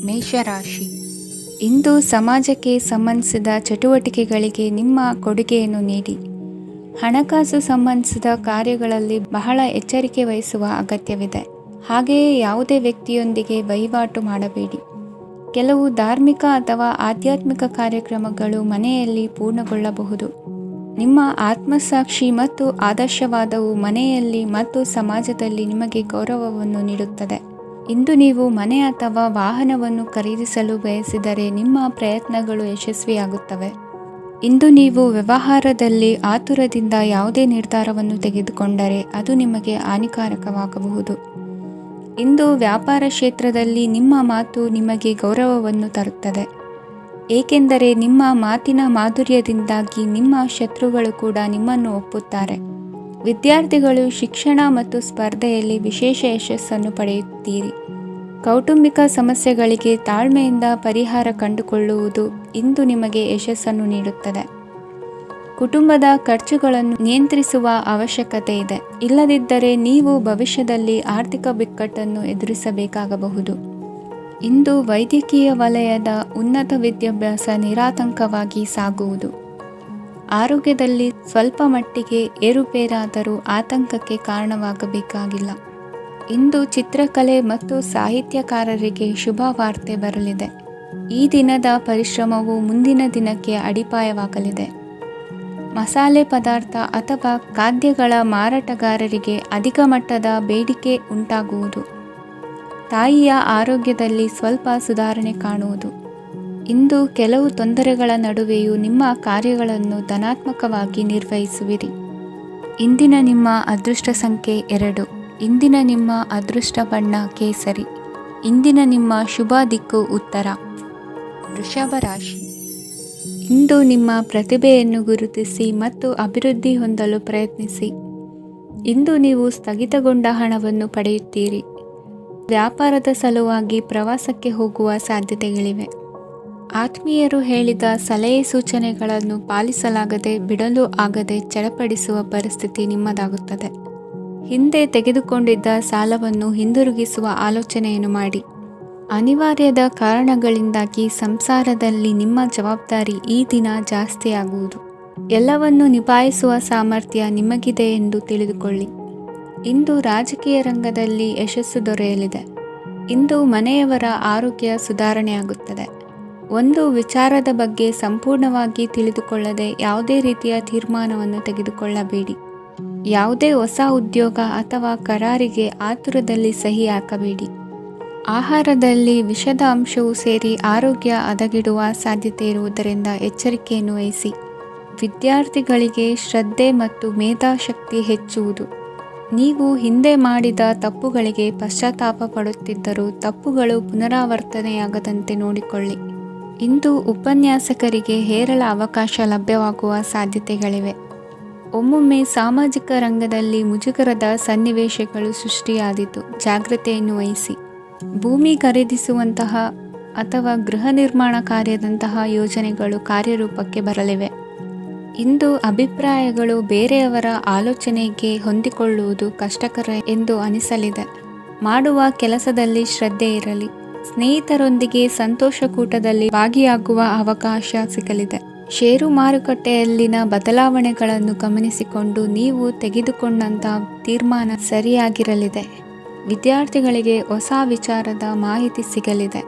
ಮೇಷರಾಶಿ. ಇಂದು ಸಮಾಜಕ್ಕೆ ಸಂಬಂಧಿಸಿದ ಚಟುವಟಿಕೆಗಳಿಗೆ ನಿಮ್ಮ ಕೊಡುಗೆಯನ್ನು ನೀಡಿ. ಹಣಕಾಸು ಸಂಬಂಧಿಸಿದ ಕಾರ್ಯಗಳಲ್ಲಿ ಬಹಳ ಎಚ್ಚರಿಕೆ ವಹಿಸುವ ಅಗತ್ಯವಿದೆ. ಹಾಗೆಯೇ ಯಾವುದೇ ವ್ಯಕ್ತಿಯೊಂದಿಗೆ ವಹಿವಾಟು ಮಾಡಬೇಡಿ. ಕೆಲವು ಧಾರ್ಮಿಕ ಅಥವಾ ಆಧ್ಯಾತ್ಮಿಕ ಕಾರ್ಯಕ್ರಮಗಳು ಮನೆಯಲ್ಲಿ ಪೂರ್ಣಗೊಳ್ಳಬಹುದು. ನಿಮ್ಮ ಆತ್ಮಸಾಕ್ಷಿ ಮತ್ತು ಆದರ್ಶವಾದವು ಮನೆಯಲ್ಲಿ ಮತ್ತು ಸಮಾಜದಲ್ಲಿ ನಿಮಗೆ ಗೌರವವನ್ನು ನೀಡುತ್ತದೆ. ಇಂದು ನೀವು ಮನೆ ಅಥವಾ ವಾಹನವನ್ನು ಖರೀದಿಸಲು ಬಯಸಿದರೆ ನಿಮ್ಮ ಪ್ರಯತ್ನಗಳು ಯಶಸ್ವಿಯಾಗುತ್ತವೆ. ಇಂದು ನೀವು ವ್ಯವಹಾರದಲ್ಲಿ ಆತುರದಿಂದ ಯಾವುದೇ ನಿರ್ಧಾರವನ್ನು ತೆಗೆದುಕೊಂಡರೆ ಅದು ನಿಮಗೆ ಹಾನಿಕಾರಕವಾಗಬಹುದು. ಇಂದು ವ್ಯಾಪಾರ ಕ್ಷೇತ್ರದಲ್ಲಿ ನಿಮ್ಮ ಮಾತು ನಿಮಗೆ ಗೌರವವನ್ನು ತರುತ್ತದೆ, ಏಕೆಂದರೆ ನಿಮ್ಮ ಮಾತಿನ ಮಾಧುರ್ಯದಿಂದಾಗಿ ನಿಮ್ಮ ಶತ್ರುಗಳು ಕೂಡ ನಿಮ್ಮನ್ನು ಒಪ್ಪುತ್ತಾರೆ. ವಿದ್ಯಾರ್ಥಿಗಳು ಶಿಕ್ಷಣ ಮತ್ತು ಸ್ಪರ್ಧೆಯಲ್ಲಿ ವಿಶೇಷ ಯಶಸ್ಸನ್ನು ಪಡೆಯುತ್ತೀರಿ. ಕೌಟುಂಬಿಕ ಸಮಸ್ಯೆಗಳಿಗೆ ತಾಳ್ಮೆಯಿಂದ ಪರಿಹಾರ ಕಂಡುಕೊಳ್ಳುವುದು ಇಂದು ನಿಮಗೆ ಯಶಸ್ಸನ್ನು ನೀಡುತ್ತದೆ. ಕುಟುಂಬದ ಖರ್ಚುಗಳನ್ನು ನಿಯಂತ್ರಿಸುವ ಅವಶ್ಯಕತೆ ಇದೆ, ಇಲ್ಲದಿದ್ದರೆ ನೀವು ಭವಿಷ್ಯದಲ್ಲಿ ಆರ್ಥಿಕ ಬಿಕ್ಕಟ್ಟನ್ನು ಎದುರಿಸಬೇಕಾಗಬಹುದು. ಇಂದು ವೈದ್ಯಕೀಯ ವಲಯದ ಉನ್ನತ ವಿದ್ಯಾಭ್ಯಾಸ ನಿರಾತಂಕವಾಗಿ ಸಾಗುವುದು. ಆರೋಗ್ಯದಲ್ಲಿ ಸ್ವಲ್ಪ ಮಟ್ಟಿಗೆ ಏರುಪೇರಾದರೂ ಆತಂಕಕ್ಕೆ ಕಾರಣವಾಗಬೇಕಾಗಿಲ್ಲ. ಇಂದು ಚಿತ್ರಕಲೆ ಮತ್ತು ಸಾಹಿತ್ಯಕಾರರಿಗೆ ಶುಭ ವಾರ್ತೆ ಬರಲಿದೆ. ಈ ದಿನದ ಪರಿಶ್ರಮವು ಮುಂದಿನ ದಿನಕ್ಕೆ ಅಡಿಪಾಯವಾಗಲಿದೆ. ಮಸಾಲೆ ಪದಾರ್ಥ ಅಥವಾ ಖಾದ್ಯಗಳ ಮಾರಾಟಗಾರರಿಗೆ ಅಧಿಕ ಮಟ್ಟದ ಬೇಡಿಕೆ ಉಂಟಾಗುವುದು. ತಾಯಿಯ ಆರೋಗ್ಯದಲ್ಲಿ ಸ್ವಲ್ಪ ಸುಧಾರಣೆ ಕಾಣುವುದು. ಇಂದು ಕೆಲವು ತೊಂದರೆಗಳ ನಡುವೆಯೂ ನಿಮ್ಮ ಕಾರ್ಯಗಳನ್ನು ಧನಾತ್ಮಕವಾಗಿ ನಿರ್ವಹಿಸುವಿರಿ. ಇಂದಿನ ನಿಮ್ಮ ಅದೃಷ್ಟ ಸಂಖ್ಯೆ 2. ಇಂದಿನ ನಿಮ್ಮ ಅದೃಷ್ಟ ಬಣ್ಣ ಕೇಸರಿ. ಇಂದಿನ ನಿಮ್ಮ ಶುಭ ದಿಕ್ಕು ಉತ್ತರ. ವೃಷಭ ರಾಶಿ. ಇಂದು ನಿಮ್ಮ ಪ್ರತಿಭೆಯನ್ನು ಗುರುತಿಸಿ ಮತ್ತು ಅಭಿವೃದ್ಧಿ ಹೊಂದಲು ಪ್ರಯತ್ನಿಸಿ. ಇಂದು ನೀವು ಸ್ಥಗಿತಗೊಂಡ ಹಣವನ್ನು ಪಡೆಯುತ್ತೀರಿ. ವ್ಯಾಪಾರದ ಸಲುವಾಗಿ ಪ್ರವಾಸಕ್ಕೆ ಹೋಗುವ ಸಾಧ್ಯತೆಗಳಿವೆ. ಆತ್ಮೀಯರು ಹೇಳಿದ ಸಲಹೆ ಸೂಚನೆಗಳನ್ನು ಪಾಲಿಸಲಾಗದೆ ಬಿಡಲು ಆಗದೆ ಚಡಪಡಿಸುವ ಪರಿಸ್ಥಿತಿ ನಿಮ್ಮದಾಗುತ್ತದೆ. ಹಿಂದೆ ತೆಗೆದುಕೊಂಡಿದ್ದ ಸಾಲವನ್ನು ಹಿಂದಿರುಗಿಸುವ ಆಲೋಚನೆಯನ್ನು ಮಾಡಿ. ಅನಿವಾರ್ಯದ ಕಾರಣಗಳಿಂದಾಗಿ ಸಂಸಾರದಲ್ಲಿ ನಿಮ್ಮ ಜವಾಬ್ದಾರಿ ಈ ದಿನ ಜಾಸ್ತಿಯಾಗುವುದು. ಎಲ್ಲವನ್ನು ನಿಭಾಯಿಸುವ ಸಾಮರ್ಥ್ಯ ನಿಮಗಿದೆ ಎಂದು ತಿಳಿದುಕೊಳ್ಳಿ. ಇಂದು ರಾಜಕೀಯ ರಂಗದಲ್ಲಿ ಯಶಸ್ಸು ದೊರೆಯಲಿದೆ. ಇಂದು ಮನೆಯವರ ಆರೋಗ್ಯ ಸುಧಾರಣೆಯಾಗುತ್ತದೆ. ಒಂದು ವಿಚಾರದ ಬಗ್ಗೆ ಸಂಪೂರ್ಣವಾಗಿ ತಿಳಿದುಕೊಳ್ಳದೆ ಯಾವುದೇ ರೀತಿಯ ತೀರ್ಮಾನವನ್ನು ತೆಗೆದುಕೊಳ್ಳಬೇಡಿ. ಯಾವುದೇ ಹೊಸ ಉದ್ಯೋಗ ಅಥವಾ ಕರಾರಿಗೆ ಆತುರದಲ್ಲಿ ಸಹಿ ಹಾಕಬೇಡಿ. ಆಹಾರದಲ್ಲಿ ವಿಷದ ಅಂಶವು ಸೇರಿ ಆರೋಗ್ಯ ಹದಗೆಡುವ ಸಾಧ್ಯತೆ ಇರುವುದರಿಂದ ಎಚ್ಚರಿಕೆಯನ್ನು ವಹಿಸಿ. ವಿದ್ಯಾರ್ಥಿಗಳಿಗೆ ಶ್ರದ್ಧೆ ಮತ್ತು ಮೇಧಾಶಕ್ತಿ ಹೆಚ್ಚುವುದು. ನೀವು ಹಿಂದೆ ಮಾಡಿದ ತಪ್ಪುಗಳಿಗೆ ಪಶ್ಚಾತ್ತಾಪ ಪಡುತ್ತಿದ್ದರೂ ತಪ್ಪುಗಳು ಪುನರಾವರ್ತನೆಯಾಗದಂತೆ ನೋಡಿಕೊಳ್ಳಿ. ಇಂದು ಉಪನ್ಯಾಸಕರಿಗೆ ಹೇರಳ ಅವಕಾಶ ಲಭ್ಯವಾಗುವ ಸಾಧ್ಯತೆಗಳಿವೆ. ಒಮ್ಮೊಮ್ಮೆ ಸಾಮಾಜಿಕ ರಂಗದಲ್ಲಿ ಮುಜುಗರದ ಸನ್ನಿವೇಶಗಳು ಸೃಷ್ಟಿಯಾದೀತು, ಜಾಗ್ರತೆಯನ್ನು ವಹಿಸಿ. ಭೂಮಿ ಖರೀದಿಸುವಂತಹ ಅಥವಾ ಗೃಹ ನಿರ್ಮಾಣ ಕಾರ್ಯದಂತಹ ಯೋಜನೆಗಳು ಕಾರ್ಯರೂಪಕ್ಕೆ ಬರಲಿವೆ. ಇಂದು ಅಭಿಪ್ರಾಯಗಳು ಬೇರೆಯವರ ಆಲೋಚನೆಗೆ ಹೊಂದಿಕೊಳ್ಳುವುದು ಕಷ್ಟಕರ ಎಂದು ಅನಿಸಲಿದೆ. ಮಾಡುವ ಕೆಲಸದಲ್ಲಿ ಶ್ರದ್ಧೆ ಇರಲಿ. ಸ್ನೇಹಿತರೊಂದಿಗೆ ಸಂತೋಷಕೂಟದಲ್ಲಿ ಭಾಗಿಯಾಗುವ ಅವಕಾಶ ಸಿಗಲಿದೆ. ಷೇರು ಮಾರುಕಟ್ಟೆಯಲ್ಲಿನ ಬದಲಾವಣೆಗಳನ್ನು ಗಮನಿಸಿಕೊಂಡು ನೀವು ತೆಗೆದುಕೊಂಡಂತಹ ತೀರ್ಮಾನ ಸರಿಯಾಗಿರಲಿದೆ. ವಿದ್ಯಾರ್ಥಿಗಳಿಗೆ ಹೊಸ ವಿಚಾರದ ಮಾಹಿತಿ ಸಿಗಲಿದೆ.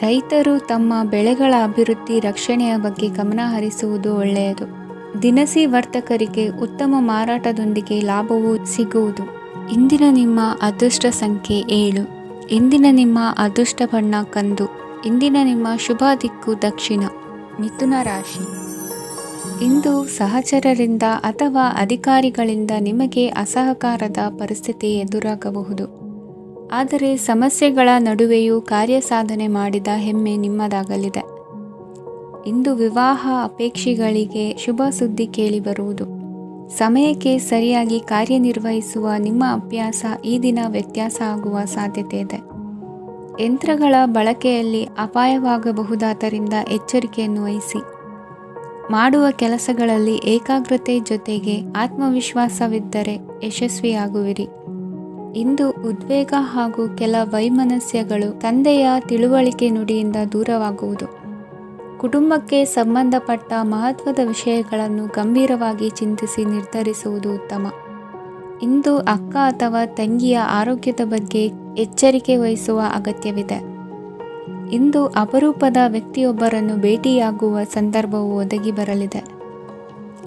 ರೈತರು ತಮ್ಮ ಬೆಳೆಗಳ ಅಭಿವೃದ್ಧಿ ರಕ್ಷಣೆಯ ಬಗ್ಗೆ ಗಮನ ಹರಿಸುವುದು ಒಳ್ಳೆಯದು. ದಿನಸಿ ವರ್ತಕರಿಗೆ ಉತ್ತಮ ಮಾರಾಟದೊಂದಿಗೆ ಲಾಭವೂ ಸಿಗುವುದು. ಇಂದಿನ ನಿಮ್ಮ ಅದೃಷ್ಟ ಸಂಖ್ಯೆ 7. ಇಂದಿನ ನಿಮ್ಮ ಅದೃಷ್ಟ ಬಣ್ಣ ಕಂದು. ಇಂದಿನ ನಿಮ್ಮ ಶುಭ ದಿಕ್ಕು ದಕ್ಷಿಣ. ಮಿಥುನ ರಾಶಿ. ಇಂದು ಸಹಚರರಿಂದ ಅಥವಾ ಅಧಿಕಾರಿಗಳಿಂದ ನಿಮಗೆ ಅಸಹಕಾರದ ಪರಿಸ್ಥಿತಿ ಎದುರಾಗಬಹುದು. ಆದರೆ ಸಮಸ್ಯೆಗಳ ನಡುವೆಯೂ ಕಾರ್ಯಸಾಧನೆ ಮಾಡಿದ ಹೆಮ್ಮೆ ನಿಮ್ಮದಾಗಲಿದೆ. ಇಂದು ವಿವಾಹ ಅಪೇಕ್ಷಿಗಳಿಗೆ ಶುಭ ಸುದ್ದಿ ಕೇಳಿಬರುವುದು. ಸಮಯಕ್ಕೆ ಸರಿಯಾಗಿ ಕಾರ್ಯನಿರ್ವಹಿಸುವ ನಿಮ್ಮ ಅಭ್ಯಾಸ ಈ ದಿನ ವ್ಯತ್ಯಾಸ ಆಗುವ ಸಾಧ್ಯತೆ ಇದೆ. ಯಂತ್ರಗಳ ಬಳಕೆಯಲ್ಲಿ ಅಪಾಯವಾಗಬಹುದಾದ್ದರಿಂದ ಎಚ್ಚರಿಕೆಯನ್ನು ವಹಿಸಿ. ಮಾಡುವ ಕೆಲಸಗಳಲ್ಲಿ ಏಕಾಗ್ರತೆ ಜೊತೆಗೆ ಆತ್ಮವಿಶ್ವಾಸವಿದ್ದರೆ ಯಶಸ್ವಿಯಾಗುವಿರಿ. ಇಂದು ಉದ್ವೇಗ ಹಾಗೂ ಕೆಲ ವೈಮನಸ್ಯಗಳು ತಂದೆಯ ತಿಳುವಳಿಕೆ ನುಡಿಯಿಂದ ದೂರವಾಗುವುದು. ಕುಟುಂಬಕ್ಕೆ ಸಂಬಂಧಪಟ್ಟ ಮಹತ್ವದ ವಿಷಯಗಳನ್ನು ಗಂಭೀರವಾಗಿ ಚಿಂತಿಸಿ ನಿರ್ಧರಿಸುವುದು ಉತ್ತಮ. ಇಂದು ಅಕ್ಕ ಅಥವಾ ತಂಗಿಯ ಆರೋಗ್ಯದ ಬಗ್ಗೆ ಎಚ್ಚರಿಕೆ ವಹಿಸುವ ಅಗತ್ಯವಿದೆ. ಇಂದು ಅಪರೂಪದ ವ್ಯಕ್ತಿಯೊಬ್ಬರನ್ನು ಭೇಟಿಯಾಗುವ ಸಂದರ್ಭವು ಒದಗಿ ಬರಲಿದೆ.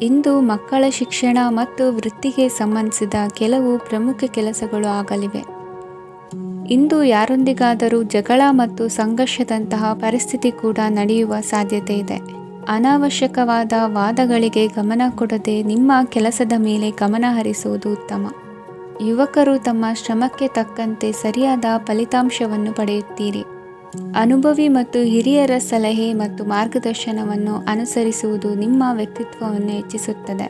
ಇಂದು ಮಕ್ಕಳ ಶಿಕ್ಷಣ ಮತ್ತು ವೃತ್ತಿಗೆ ಸಂಬಂಧಿಸಿದ ಕೆಲವು ಪ್ರಮುಖ ಕೆಲಸಗಳು ಆಗಲಿವೆ. ಇಂದು ಯಾರೊಂದಿಗಾದರೂ ಜಗಳ ಮತ್ತು ಸಂಘರ್ಷದಂತಹ ಪರಿಸ್ಥಿತಿ ಕೂಡ ನಡೆಯುವ ಸಾಧ್ಯತೆ ಇದೆ. ಅನಾವಶ್ಯಕವಾದ ವಾದಗಳಿಗೆ ಗಮನ ಕೊಡದೆ ನಿಮ್ಮ ಕೆಲಸದ ಮೇಲೆ ಗಮನ ಹರಿಸುವುದು ಉತ್ತಮ. ಯುವಕರು ತಮ್ಮ ಶ್ರಮಕ್ಕೆ ತಕ್ಕಂತೆ ಸರಿಯಾದ ಫಲಿತಾಂಶವನ್ನು ಪಡೆಯುತ್ತೀರಿ. ಅನುಭವಿ ಮತ್ತು ಹಿರಿಯರ ಸಲಹೆ ಮತ್ತು ಮಾರ್ಗದರ್ಶನವನ್ನು ಅನುಸರಿಸುವುದು ನಿಮ್ಮ ವ್ಯಕ್ತಿತ್ವವನ್ನು ಹೆಚ್ಚಿಸುತ್ತದೆ.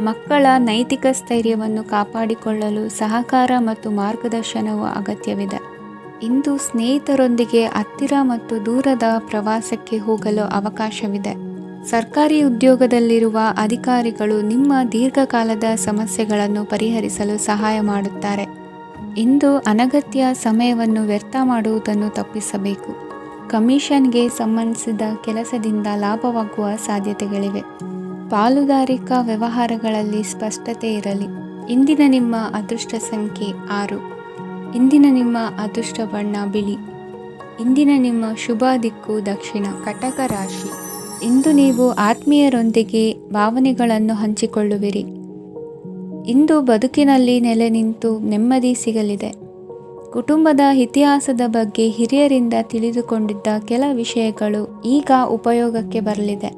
ಮಕ್ಕಳ ನೈತಿಕ ಸ್ಥೈರ್ಯವನ್ನು ಕಾಪಾಡಿಕೊಳ್ಳಲು ಸಹಕಾರ ಮತ್ತು ಮಾರ್ಗದರ್ಶನವು ಅಗತ್ಯವಿದೆ. ಇಂದು ಸ್ನೇಹಿತರೊಂದಿಗೆ ಹತ್ತಿರ ಮತ್ತು ದೂರದ ಪ್ರವಾಸಕ್ಕೆ ಹೋಗಲು ಅವಕಾಶವಿದೆ. ಸರ್ಕಾರಿ ಉದ್ಯೋಗದಲ್ಲಿರುವ ಅಧಿಕಾರಿಗಳು ನಿಮ್ಮ ದೀರ್ಘಕಾಲದ ಸಮಸ್ಯೆಗಳನ್ನು ಪರಿಹರಿಸಲು ಸಹಾಯ ಮಾಡುತ್ತಾರೆ. ಇಂದು ಅನಗತ್ಯ ಸಮಯವನ್ನು ವ್ಯರ್ಥ ಮಾಡುವುದನ್ನು ತಪ್ಪಿಸಬೇಕು. ಕಮಿಷನ್ಗೆ ಸಂಬಂಧಿಸಿದ ಕೆಲಸದಿಂದ ಲಾಭವಾಗುವ ಸಾಧ್ಯತೆಗಳಿವೆ. ಪಾಲುದಾರಿಕಾ ವ್ಯವಹಾರಗಳಲ್ಲಿ ಸ್ಪಷ್ಟತೆ ಇರಲಿ. ಇಂದಿನ ನಿಮ್ಮ ಅದೃಷ್ಟ ಸಂಖ್ಯೆ 6. ಇಂದಿನ ನಿಮ್ಮ ಅದೃಷ್ಟ ಬಣ್ಣ ಬಿಳಿ. ಇಂದಿನ ನಿಮ್ಮ ಶುಭ ದಿಕ್ಕು ದಕ್ಷಿಣ. ಕಟಕ ರಾಶಿ. ಇಂದು ನೀವು ಆತ್ಮೀಯರೊಂದಿಗೆ ಭಾವನೆಗಳನ್ನು ಹಂಚಿಕೊಳ್ಳುವಿರಿ. ಇಂದು ಬದುಕಿನಲ್ಲಿ ನೆಲೆ ನಿಂತು ನೆಮ್ಮದಿ ಸಿಗಲಿದೆ. ಕುಟುಂಬದ ಇತಿಹಾಸದ ಬಗ್ಗೆ ಹಿರಿಯರಿಂದ ತಿಳಿದುಕೊಂಡಿದ್ದ ಕೆಲ ವಿಷಯಗಳು ಈಗ ಉಪಯೋಗಕ್ಕೆ ಬರಲಿದೆ.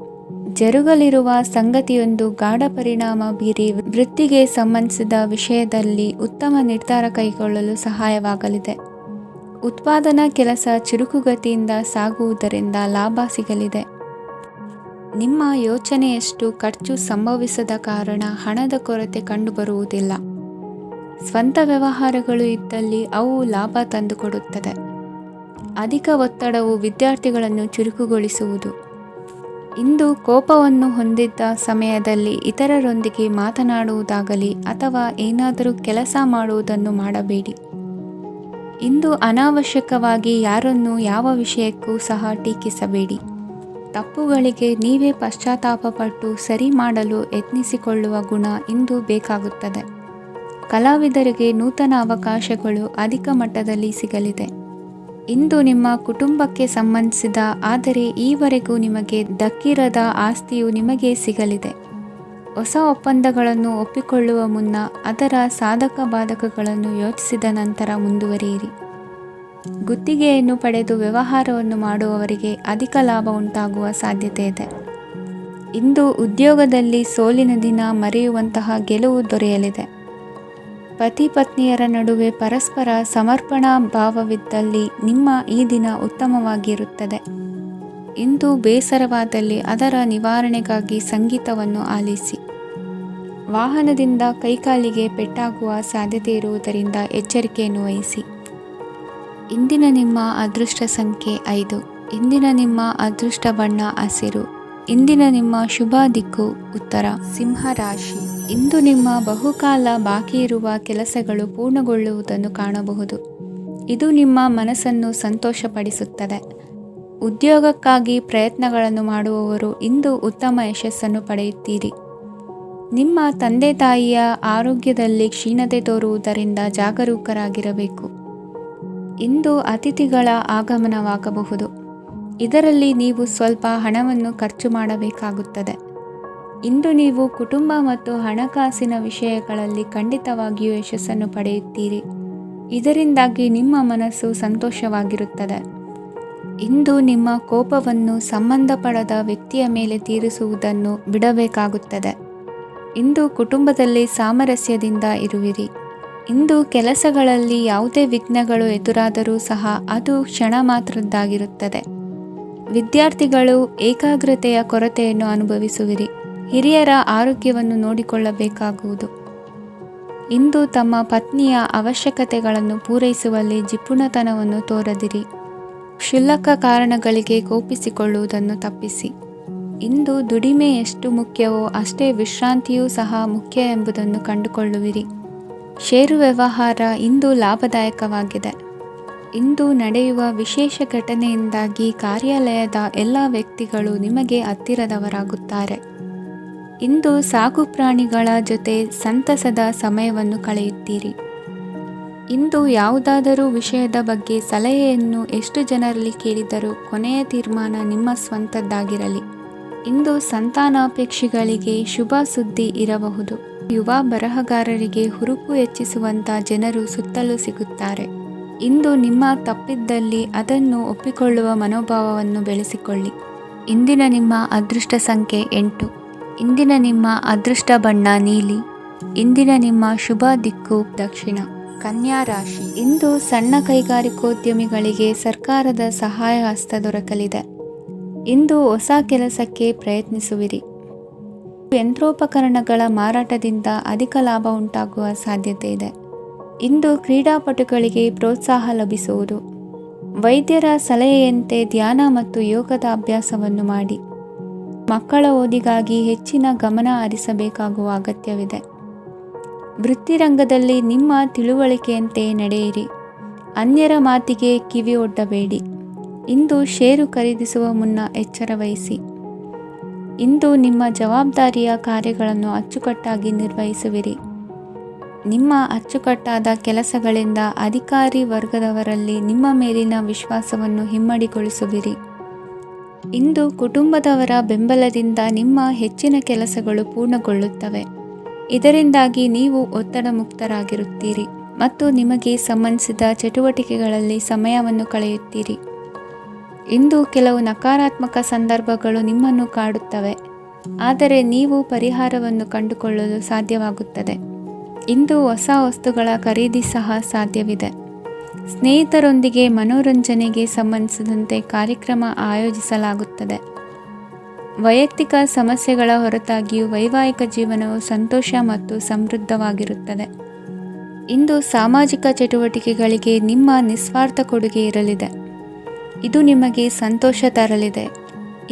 ಜರುಗಲಿರುವ ಸಂಗತಿಯೊಂದು ಗಾಢ ಪರಿಣಾಮ ಬೀರಿ ವೃತ್ತಿಗೆ ಸಂಬಂಧಿಸಿದ ವಿಷಯದಲ್ಲಿ ಉತ್ತಮ ನಿರ್ಧಾರ ಕೈಗೊಳ್ಳಲು ಸಹಾಯವಾಗಲಿದೆ. ಉತ್ಪಾದನಾ ಕೆಲಸ ಚುರುಕುಗತಿಯಿಂದ ಸಾಗುವುದರಿಂದ ಲಾಭ ಸಿಗಲಿದೆ. ನಿಮ್ಮ ಯೋಚನೆಯಷ್ಟು ಖರ್ಚು ಸಂಭವಿಸದ ಕಾರಣ ಹಣದ ಕೊರತೆ ಕಂಡುಬರುವುದಿಲ್ಲ. ಸ್ವಂತ ವ್ಯವಹಾರಗಳು ಇದ್ದಲ್ಲಿ ಅವು ಲಾಭ ತಂದುಕೊಡುತ್ತದೆ. ಅಧಿಕ ಒತ್ತಡವು ವಿದ್ಯಾರ್ಥಿಗಳನ್ನು ಚುರುಕುಗೊಳಿಸುವುದು. ಇಂದು ಕೋಪವನ್ನು ಹೊಂದಿದ್ದ ಸಮಯದಲ್ಲಿ ಇತರರೊಂದಿಗೆ ಮಾತನಾಡುವುದಾಗಲಿ ಅಥವಾ ಏನಾದರೂ ಕೆಲಸ ಮಾಡುವುದನ್ನು ಮಾಡಬೇಡಿ. ಇಂದು ಅನಾವಶ್ಯಕವಾಗಿ ಯಾರನ್ನು ಯಾವ ವಿಷಯಕ್ಕೂ ಸಹ ಟೀಕಿಸಬೇಡಿ. ತಪ್ಪುಗಳಿಗೆ ನೀವೇ ಪಶ್ಚಾತ್ತಾಪಪಟ್ಟು ಸರಿ ಮಾಡಲು ಯತ್ನಿಸಿಕೊಳ್ಳುವ ಗುಣ ಇಂದು ಬೇಕಾಗುತ್ತದೆ. ಕಲಾವಿದರಿಗೆ ನೂತನ ಅವಕಾಶಗಳು ಅಧಿಕ ಮಟ್ಟದಲ್ಲಿ ಸಿಗಲಿದೆ. ಇಂದು ನಿಮ್ಮ ಕುಟುಂಬಕ್ಕೆ ಸಂಬಂಧಿಸಿದ ಆದರೆ ಈವರೆಗೂ ನಿಮಗೆ ದಕ್ಕಿರದ ಆಸ್ತಿಯು ನಿಮಗೆ ಸಿಗಲಿದೆ. ಹೊಸ ಒಪ್ಪಂದಗಳನ್ನು ಒಪ್ಪಿಕೊಳ್ಳುವ ಮುನ್ನ ಅದರ ಸಾಧಕ ಬಾಧಕಗಳನ್ನು ಯೋಚಿಸಿದ ನಂತರ ಮುಂದುವರಿಯಿರಿ. ಗುತ್ತಿಗೆಯನ್ನು ಪಡೆದು ವ್ಯವಹಾರವನ್ನು ಮಾಡುವವರಿಗೆ ಅಧಿಕ ಲಾಭ ಉಂಟಾಗುವ ಸಾಧ್ಯತೆ ಇದೆ. ಇಂದು ಉದ್ಯೋಗದಲ್ಲಿ ಸೋಲಿನ ದಿನ ಮರೆಯುವಂತಹ ಗೆಲುವು ದೊರೆಯಲಿದೆ. ಪತಿ ಪತ್ನಿಯರ ನಡುವೆ ಪರಸ್ಪರ ಸಮರ್ಪಣಾ ಭಾವವಿದ್ದಲ್ಲಿ ನಿಮ್ಮ ಈ ದಿನ ಉತ್ತಮವಾಗಿರುತ್ತದೆ. ಇಂದು ಬೇಸರವಾದಲ್ಲಿ ಅದರ ನಿವಾರಣೆಗಾಗಿ ಸಂಗೀತವನ್ನು ಆಲಿಸಿ. ವಾಹನದಿಂದ ಕೈಕಾಲಿಗೆ ಪೆಟ್ಟಾಗುವ ಸಾಧ್ಯತೆ ಇರುವುದರಿಂದ ಎಚ್ಚರಿಕೆಯನ್ನು ವಹಿಸಿ. ಇಂದಿನ ನಿಮ್ಮ ಅದೃಷ್ಟ ಸಂಖ್ಯೆ 5. ಇಂದಿನ ನಿಮ್ಮ ಅದೃಷ್ಟ ಬಣ್ಣ ಹಸಿರು. ಇಂದಿನ ನಿಮ್ಮ ಶುಭ ದಿಕ್ಕು ಉತ್ತರ. ಸಿಂಹ ರಾಶಿ. ಇಂದು ನಿಮ್ಮ ಬಹುಕಾಲ ಬಾಕಿ ಇರುವ ಕೆಲಸಗಳು ಪೂರ್ಣಗೊಳ್ಳುವುದನ್ನು ಕಾಣಬಹುದು. ಇದು ನಿಮ್ಮ ಮನಸ್ಸನ್ನು ಸಂತೋಷಪಡಿಸುತ್ತದೆ. ಉದ್ಯೋಗಕ್ಕಾಗಿ ಪ್ರಯತ್ನಗಳನ್ನು ಮಾಡುವವರು ಇಂದು ಉತ್ತಮ ಯಶಸ್ಸನ್ನು ಪಡೆಯುತ್ತೀರಿ. ನಿಮ್ಮ ತಂದೆ ತಾಯಿಯ ಆರೋಗ್ಯದಲ್ಲಿ ಕ್ಷೀಣತೆ ತೋರುವುದರಿಂದ ಜಾಗರೂಕರಾಗಿರಬೇಕು. ಇಂದು ಅತಿಥಿಗಳ ಆಗಮನವಾಗಬಹುದು. ಇದರಲ್ಲಿ ನೀವು ಸ್ವಲ್ಪ ಹಣವನ್ನು ಖರ್ಚು ಮಾಡಬೇಕಾಗುತ್ತದೆ. ಇಂದು ನೀವು ಕುಟುಂಬ ಮತ್ತು ಹಣಕಾಸಿನ ವಿಷಯಗಳಲ್ಲಿ ಖಂಡಿತವಾಗಿಯೂ ಯಶಸ್ಸನ್ನು ಪಡೆಯುತ್ತೀರಿ. ಇದರಿಂದಾಗಿ ನಿಮ್ಮ ಮನಸ್ಸು ಸಂತೋಷವಾಗಿರುತ್ತದೆ. ಇಂದು ನಿಮ್ಮ ಕೋಪವನ್ನು ಸಂಬಂಧಪಡದ ವ್ಯಕ್ತಿಯ ಮೇಲೆ ತೀರಿಸುವುದನ್ನು ಬಿಡಬೇಕಾಗುತ್ತದೆ. ಇಂದು ಕುಟುಂಬದಲ್ಲಿ ಸಾಮರಸ್ಯದಿಂದ ಇರುವಿರಿ. ಇಂದು ಕೆಲಸಗಳಲ್ಲಿ ಯಾವುದೇ ವಿಘ್ನಗಳು ಎದುರಾದರೂ ಸಹ ಅದು ಕ್ಷಣ ಮಾತ್ರದ್ದಾಗಿರುತ್ತದೆ. ವಿದ್ಯಾರ್ಥಿಗಳು ಏಕಾಗ್ರತೆಯ ಕೊರತೆಯನ್ನು ಅನುಭವಿಸುವಿರಿ. ಹಿರಿಯರ ಆರೋಗ್ಯವನ್ನು ನೋಡಿಕೊಳ್ಳಬೇಕಾಗುವುದು. ಇಂದು ತಮ್ಮ ಪತ್ನಿಯ ಅವಶ್ಯಕತೆಗಳನ್ನು ಪೂರೈಸುವಲ್ಲಿ ಜಿಪುಣತನವನ್ನು ತೋರದಿರಿ. ಕ್ಷುಲ್ಲಕ ಕಾರಣಗಳಿಗೆ ಕೋಪಿಸಿಕೊಳ್ಳುವುದನ್ನು ತಪ್ಪಿಸಿ. ಇಂದು ದುಡಿಮೆ ಎಷ್ಟು ಮುಖ್ಯವೋ ಅಷ್ಟೇ ವಿಶ್ರಾಂತಿಯೂ ಸಹ ಮುಖ್ಯ ಎಂಬುದನ್ನು ಕಂಡುಕೊಳ್ಳುವಿರಿ. ಷೇರು ವ್ಯವಹಾರ ಇಂದು ಲಾಭದಾಯಕವಾಗಿದೆ. ಇಂದು ನಡೆಯುವ ವಿಶೇಷ ಘಟನೆಯಿಂದಾಗಿ ಕಾರ್ಯಾಲಯದ ಎಲ್ಲ ವ್ಯಕ್ತಿಗಳು ನಿಮಗೆ ಹತ್ತಿರದವರಾಗುತ್ತಾರೆ. ಇಂದು ಸಾಕು ಪ್ರಾಣಿಗಳ ಜೊತೆ ಸಂತಸದ ಸಮಯವನ್ನು ಕಳೆಯುತ್ತೀರಿ. ಇಂದು ಯಾವುದಾದರೂ ವಿಷಯದ ಬಗ್ಗೆ ಸಲಹೆಯನ್ನು ಎಷ್ಟು ಜನರಲ್ಲಿ ಕೇಳಿದರೂ ಕೊನೆಯ ತೀರ್ಮಾನ ನಿಮ್ಮ ಸ್ವಂತದ್ದಾಗಿರಲಿ. ಇಂದು ಸಂತಾನಾಪೇಕ್ಷಿಗಳಿಗೆ ಶುಭ ಸುದ್ದಿ ಇರಬಹುದು. ಯುವ ಬರಹಗಾರರಿಗೆ ಹುರುಪು ಹೆಚ್ಚಿಸುವಂಥ ಜನರು ಸುತ್ತಲೂ ಸಿಗುತ್ತಾರೆ. ಇಂದು ನಿಮ್ಮ ತಪ್ಪಿದ್ದಲ್ಲಿ ಅದನ್ನು ಒಪ್ಪಿಕೊಳ್ಳುವ ಮನೋಭಾವವನ್ನು ಬೆಳೆಸಿಕೊಳ್ಳಿ. ಇಂದಿನ ನಿಮ್ಮ ಅದೃಷ್ಟ ಸಂಖ್ಯೆ 8. ಇಂದಿನ ನಿಮ್ಮ ಅದೃಷ್ಟ ಬಣ್ಣ ನೀಲಿ. ಇಂದಿನ ನಿಮ್ಮ ಶುಭ ದಿಕ್ಕು ದಕ್ಷಿಣ. ಕನ್ಯಾ ರಾಶಿ. ಇಂದು ಸಣ್ಣ ಕೈಗಾರಿಕೋದ್ಯಮಿಗಳಿಗೆ ಸರ್ಕಾರದ ಸಹಾಯ ಹಸ್ತ ದೊರಕಲಿದೆ. ಇಂದು ಹೊಸ ಕೆಲಸಕ್ಕೆ ಪ್ರಯತ್ನಿಸುವಿರಿ. ಯಂತ್ರೋಪಕರಣಗಳ ಮಾರಾಟದಿಂದ ಅಧಿಕ ಲಾಭ ಉಂಟಾಗುವ ಸಾಧ್ಯತೆ ಇದೆ. ಇಂದು ಕ್ರೀಡಾಪಟುಗಳಿಗೆ ಪ್ರೋತ್ಸಾಹ ಲಭಿಸುವುದು. ವೈದ್ಯರ ಸಲಹೆಯಂತೆ ಧ್ಯಾನ ಮತ್ತು ಯೋಗದ ಅಭ್ಯಾಸವನ್ನು ಮಾಡಿ. ಮಕ್ಕಳ ಓದಿಗಾಗಿ ಹೆಚ್ಚಿನ ಗಮನ ಹರಿಸಬೇಕಾಗುವ ಅಗತ್ಯವಿದೆ. ವೃತ್ತಿರಂಗದಲ್ಲಿ ನಿಮ್ಮ ತಿಳುವಳಿಕೆಯಂತೆ ನಡೆಯಿರಿ. ಅನ್ಯರ ಮಾತಿಗೆ ಕಿವಿ ಒಡ್ಡಬೇಡಿ. ಇಂದು ಷೇರು ಖರೀದಿಸುವ ಮುನ್ನ ಎಚ್ಚರ ವಹಿಸಿ. ಇಂದು ನಿಮ್ಮ ಜವಾಬ್ದಾರಿಯ ಕಾರ್ಯಗಳನ್ನು ಅಚ್ಚುಕಟ್ಟಾಗಿ ನಿರ್ವಹಿಸುವಿರಿ. ನಿಮ್ಮ ಅಚ್ಚುಕಟ್ಟಾದ ಕೆಲಸಗಳಿಂದ ಅಧಿಕಾರಿ ವರ್ಗದವರಲ್ಲಿ ನಿಮ್ಮ ಮೇಲಿನ ವಿಶ್ವಾಸವನ್ನು ಇಮ್ಮಡಿಗೊಳಿಸುವಿರಿ. ಇಂದು ಕುಟುಂಬದವರ ಬೆಂಬಲದಿಂದ ನಿಮ್ಮ ಹೆಚ್ಚಿನ ಕೆಲಸಗಳು ಪೂರ್ಣಗೊಳ್ಳುತ್ತವೆ. ಇದರಿಂದಾಗಿ ನೀವು ಒತ್ತಡ ಮುಕ್ತರಾಗಿರುತ್ತೀರಿ ಮತ್ತು ನಿಮಗೆ ಸಂಬಂಧಿಸಿದ ಚಟುವಟಿಕೆಗಳಲ್ಲಿ ಸಮಯವನ್ನು ಕಳೆಯುತ್ತೀರಿ. ಇಂದು ಕೆಲವು ನಕಾರಾತ್ಮಕ ಸಂದರ್ಭಗಳು ನಿಮ್ಮನ್ನು ಕಾಡುತ್ತವೆ, ಆದರೆ ನೀವು ಪರಿಹಾರವನ್ನು ಕಂಡುಕೊಳ್ಳಲು ಸಾಧ್ಯವಾಗುತ್ತದೆ. ಇಂದು ಹೊಸ ವಸ್ತುಗಳ ಖರೀದಿ ಸಹ ಸಾಧ್ಯವಿದೆ. ಸ್ನೇಹಿತರೊಂದಿಗೆ ಮನೋರಂಜನೆಗೆ ಸಂಬಂಧಿಸಿದಂತೆ ಕಾರ್ಯಕ್ರಮ ಆಯೋಜಿಸಲಾಗುತ್ತದೆ. ವೈಯಕ್ತಿಕ ಸಮಸ್ಯೆಗಳ ಹೊರತಾಗಿಯೂ ವೈವಾಹಿಕ ಜೀವನವು ಸಂತೋಷ ಮತ್ತು ಸಮೃದ್ಧವಾಗಿರುತ್ತದೆ. ಇಂದು ಸಾಮಾಜಿಕ ಚಟುವಟಿಕೆಗಳಿಗೆ ನಿಮ್ಮ ನಿಸ್ವಾರ್ಥ ಕೊಡುಗೆ ಇರಲಿದೆ. ಇದು ನಿಮಗೆ ಸಂತೋಷ ತರಲಿದೆ.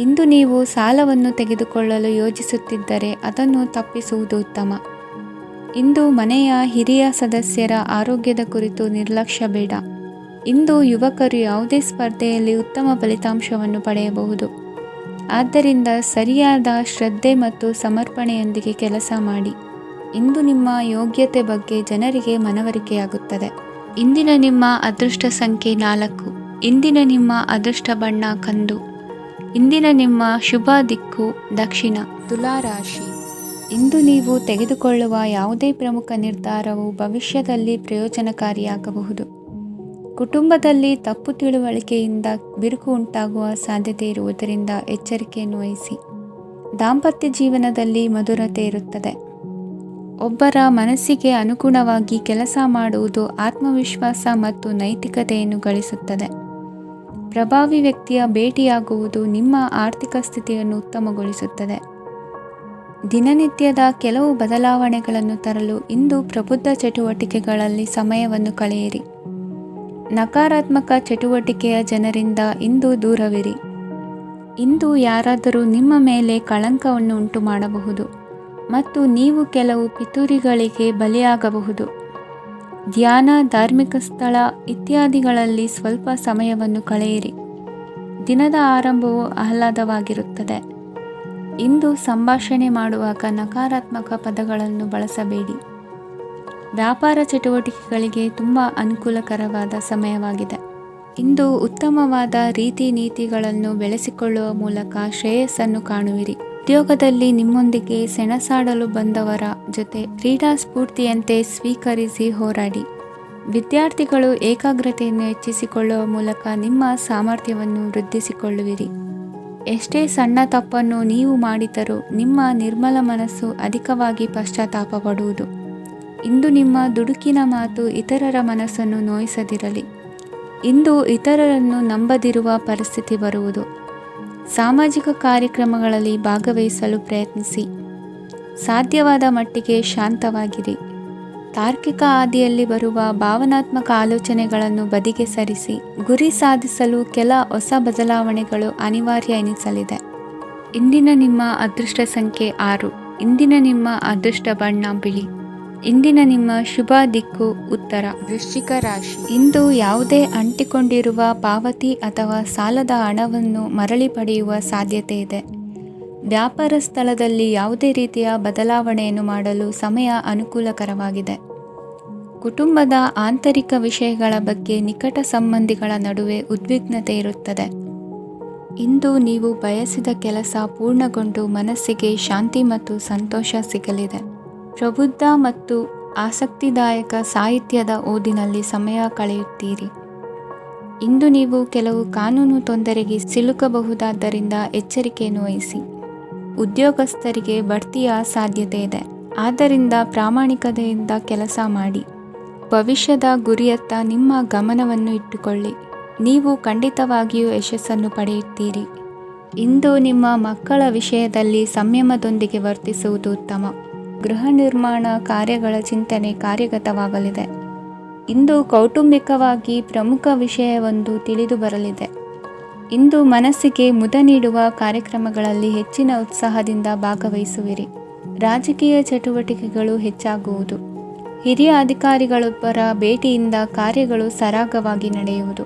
ಇಂದು ನೀವು ಸಾಲವನ್ನು ತೆಗೆದುಕೊಳ್ಳಲು ಯೋಜಿಸುತ್ತಿದ್ದರೆ ಅದನ್ನು ತಪ್ಪಿಸುವುದು ಉತ್ತಮ. ಇಂದು ಮನೆಯ ಹಿರಿಯ ಸದಸ್ಯರ ಆರೋಗ್ಯದ ಕುರಿತು ನಿರ್ಲಕ್ಷ್ಯ ಬೇಡ. ಇಂದು ಯುವಕರು ಯಾವುದೇ ಸ್ಪರ್ಧೆಯಲ್ಲಿ ಉತ್ತಮ ಫಲಿತಾಂಶವನ್ನು ಪಡೆಯಬಹುದು. ಆದ್ದರಿಂದ ಸರಿಯಾದ ಶ್ರದ್ಧೆ ಮತ್ತು ಸಮರ್ಪಣೆಯೊಂದಿಗೆ ಕೆಲಸ ಮಾಡಿ. ಇಂದು ನಿಮ್ಮ ಯೋಗ್ಯತೆ ಬಗ್ಗೆ ಜನರಿಗೆ ಮನವರಿಕೆಯಾಗುತ್ತದೆ. ಇಂದಿನ ನಿಮ್ಮ ಅದೃಷ್ಟ ಸಂಖ್ಯೆ 4. ಇಂದಿನ ನಿಮ್ಮ ಅದೃಷ್ಟ ಬಣ್ಣ ಕಂದು. ಇಂದಿನ ನಿಮ್ಮ ಶುಭ ದಿಕ್ಕು ದಕ್ಷಿಣ. ತುಲಾ ರಾಶಿ. ಇಂದು ನೀವು ತೆಗೆದುಕೊಳ್ಳುವ ಯಾವುದೇ ಪ್ರಮುಖ ನಿರ್ಧಾರವು ಭವಿಷ್ಯದಲ್ಲಿ ಪ್ರಯೋಜನಕಾರಿಯಾಗಬಹುದು. ಕುಟುಂಬದಲ್ಲಿ ತಪ್ಪು ತಿಳುವಳಿಕೆಯಿಂದ ಬಿರುಕು ಉಂಟಾಗುವ ಸಾಧ್ಯತೆ ಇರುವುದರಿಂದ ಎಚ್ಚರಿಕೆಯನ್ನು ವಹಿಸಿ. ದಾಂಪತ್ಯ ಜೀವನದಲ್ಲಿ ಮಧುರತೆ ಇರುತ್ತದೆ. ಒಬ್ಬರ ಮನಸ್ಸಿಗೆ ಅನುಗುಣವಾಗಿ ಕೆಲಸ ಮಾಡುವುದು ಆತ್ಮವಿಶ್ವಾಸ ಮತ್ತು ನೈತಿಕತೆಯನ್ನು ಗಳಿಸುತ್ತದೆ. ಪ್ರಭಾವಿ ವ್ಯಕ್ತಿಯ ಭೇಟಿಯಾಗುವುದು ನಿಮ್ಮ ಆರ್ಥಿಕ ಸ್ಥಿತಿಯನ್ನು ಉತ್ತಮಗೊಳಿಸುತ್ತದೆ. ದಿನನಿತ್ಯದ ಕೆಲವು ಬದಲಾವಣೆಗಳನ್ನು ತರಲು ಇಂದು ಪ್ರಬುದ್ಧ ಚಟುವಟಿಕೆಗಳಲ್ಲಿ ಸಮಯವನ್ನು ಕಳೆಯಿರಿ. ನಕಾರಾತ್ಮಕ ಚಟುವಟಿಕೆಯ ಜನರಿಂದ ಇಂದು ದೂರವಿರಿ. ಇಂದು ಯಾರಾದರೂ ನಿಮ್ಮ ಮೇಲೆ ಕಳಂಕವನ್ನು ಉಂಟು ಮಾಡಬಹುದು ಮತ್ತು ನೀವು ಕೆಲವು ಪಿತೂರಿಗಳಿಗೆ ಬಲಿಯಾಗಬಹುದು. ಧ್ಯಾನ, ಧಾರ್ಮಿಕ ಸ್ಥಳ ಇತ್ಯಾದಿಗಳಲ್ಲಿ ಸ್ವಲ್ಪ ಸಮಯವನ್ನು ಕಳೆಯಿರಿ. ದಿನದ ಆರಂಭವು ಆಹ್ಲಾದವಾಗಿರುತ್ತದೆ. ಇಂದು ಸಂಭಾಷಣೆ ಮಾಡುವಾಗ ನಕಾರಾತ್ಮಕ ಪದಗಳನ್ನು ಬಳಸಬೇಡಿ. ವ್ಯಾಪಾರ ಚಟುವಟಿಕೆಗಳಿಗೆ ತುಂಬ ಅನುಕೂಲಕರವಾದ ಸಮಯವಾಗಿದೆ. ಇಂದು ಉತ್ತಮವಾದ ರೀತಿ ನೀತಿಗಳನ್ನು ಬೆಳೆಸಿಕೊಳ್ಳುವ ಮೂಲಕ ಶ್ರೇಯಸ್ಸನ್ನು ಕಾಣುವಿರಿ. ಉದ್ಯೋಗದಲ್ಲಿ ನಿಮ್ಮೊಂದಿಗೆ ಸೆಣಸಾಡಲು ಬಂದವರ ಜೊತೆ ಕ್ರೀಡಾ ಸ್ಫೂರ್ತಿಯಂತೆ ಸ್ವೀಕರಿಸಿ ಹೋರಾಡಿ. ವಿದ್ಯಾರ್ಥಿಗಳು ಏಕಾಗ್ರತೆಯನ್ನು ಹೆಚ್ಚಿಸಿಕೊಳ್ಳುವ ಮೂಲಕ ನಿಮ್ಮ ಸಾಮರ್ಥ್ಯವನ್ನು ವೃದ್ಧಿಸಿಕೊಳ್ಳುವಿರಿ. ಎಷ್ಟೇ ಸಣ್ಣ ತಪ್ಪನ್ನು ನೀವು ಮಾಡಿದರೂ ನಿಮ್ಮ ನಿರ್ಮಲ ಮನಸ್ಸು ಅಧಿಕವಾಗಿ ಪಶ್ಚಾತ್ತಾಪ ಪಡುವುದು. ಇಂದು ನಿಮ್ಮ ದುಡುಕಿನ ಮಾತು ಇತರರ ಮನಸ್ಸನ್ನು ನೋಯಿಸದಿರಲಿ. ಇಂದು ಇತರರನ್ನು ನಂಬದಿರುವ ಪರಿಸ್ಥಿತಿ ಬರುವುದು. ಸಾಮಾಜಿಕ ಕಾರ್ಯಕ್ರಮಗಳಲ್ಲಿ ಭಾಗವಹಿಸಲು ಪ್ರಯತ್ನಿಸಿ. ಸಾಧ್ಯವಾದ ಮಟ್ಟಿಗೆ ಶಾಂತವಾಗಿರಿ. ತಾರ್ಕಿಕ ಹಾದಿಯಲ್ಲಿ ಬರುವ ಭಾವನಾತ್ಮಕ ಆಲೋಚನೆಗಳನ್ನು ಬದಿಗೆ ಸರಿಸಿ. ಗುರಿ ಸಾಧಿಸಲು ಕೆಲ ಹೊಸ ಬದಲಾವಣೆಗಳು ಅನಿವಾರ್ಯ ಎನಿಸಲಿದೆ. ಇಂದಿನ ನಿಮ್ಮ ಅದೃಷ್ಟ ಸಂಖ್ಯೆ 6. ಇಂದಿನ ನಿಮ್ಮ ಅದೃಷ್ಟ ಬಣ್ಣ ಬಿಳಿ. ಇಂದಿನ ನಿಮ್ಮ ಶುಭ ದಿಕ್ಕು ಉತ್ತರ. ವೃಶ್ಚಿಕ ರಾಶಿ. ಇಂದು ಯಾವುದೇ ಅಂಟಿಕೊಂಡಿರುವ ಪಾವತಿ ಅಥವಾ ಸಾಲದ ಹಣವನ್ನು ಮರಳಿ ಪಡೆಯುವ ಸಾಧ್ಯತೆ ಇದೆ. ವ್ಯಾಪಾರ ಸ್ಥಳದಲ್ಲಿ ಯಾವುದೇ ರೀತಿಯ ಬದಲಾವಣೆಯನ್ನು ಮಾಡಲು ಸಮಯ ಅನುಕೂಲಕರವಾಗಿದೆ. ಕುಟುಂಬದ ಆಂತರಿಕ ವಿಷಯಗಳ ಬಗ್ಗೆ ನಿಕಟ ಸಂಬಂಧಿಗಳ ನಡುವೆ ಉದ್ವಿಗ್ನತೆ ಇರುತ್ತದೆ. ಇಂದು ನೀವು ಬಯಸಿದ ಕೆಲಸ ಪೂರ್ಣಗೊಂಡು ಮನಸ್ಸಿಗೆ ಶಾಂತಿ ಮತ್ತು ಸಂತೋಷ ಸಿಗಲಿದೆ. ಪ್ರಬುದ್ಧ ಮತ್ತು ಆಸಕ್ತಿದಾಯಕ ಸಾಹಿತ್ಯದ ಓದಿನಲ್ಲಿ ಸಮಯ ಕಳೆಯುತ್ತೀರಿ. ಇಂದು ನೀವು ಕೆಲವು ಕಾನೂನು ತೊಂದರೆಗೆ ಸಿಲುಕಬಹುದಾದ್ದರಿಂದ ಎಚ್ಚರಿಕೆಯನ್ನು ವಹಿಸಿ. ಉದ್ಯೋಗಸ್ಥರಿಗೆ ಬಡ್ತಿಯ ಸಾಧ್ಯತೆ ಇದೆ, ಆದ್ದರಿಂದ ಪ್ರಾಮಾಣಿಕತೆಯಿಂದ ಕೆಲಸ ಮಾಡಿ. ಭವಿಷ್ಯದ ಗುರಿಯತ್ತ ನಿಮ್ಮ ಗಮನವನ್ನು ಇಟ್ಟುಕೊಳ್ಳಿ. ನೀವು ಖಂಡಿತವಾಗಿಯೂ ಯಶಸ್ಸನ್ನು ಪಡೆಯುತ್ತೀರಿ. ಇಂದು ನಿಮ್ಮ ಮಕ್ಕಳ ವಿಷಯದಲ್ಲಿ ಸಂಯಮದೊಂದಿಗೆ ವರ್ತಿಸುವುದು ಉತ್ತಮ. ಗೃಹ ನಿರ್ಮಾಣ ಕಾರ್ಯಗಳ ಚಿಂತನೆ ಕಾರ್ಯಗತವಾಗಲಿದೆ. ಇಂದು ಕೌಟುಂಬಿಕವಾಗಿ ಪ್ರಮುಖ ವಿಷಯವೊಂದು ತಿಳಿದು ಬರಲಿದೆ. ಇಂದು ಮನಸ್ಸಿಗೆ ಮುದ ನೀಡುವ ಕಾರ್ಯಕ್ರಮಗಳಲ್ಲಿ ಹೆಚ್ಚಿನ ಉತ್ಸಾಹದಿಂದ ಭಾಗವಹಿಸುವಿರಿ. ರಾಜಕೀಯ ಚಟುವಟಿಕೆಗಳು ಹೆಚ್ಚಾಗುವುದು. ಹಿರಿಯ ಅಧಿಕಾರಿಗಳೊಬ್ಬರ ಭೇಟಿಯಿಂದ ಕಾರ್ಯಗಳು ಸರಾಗವಾಗಿ ನಡೆಯುವುದು.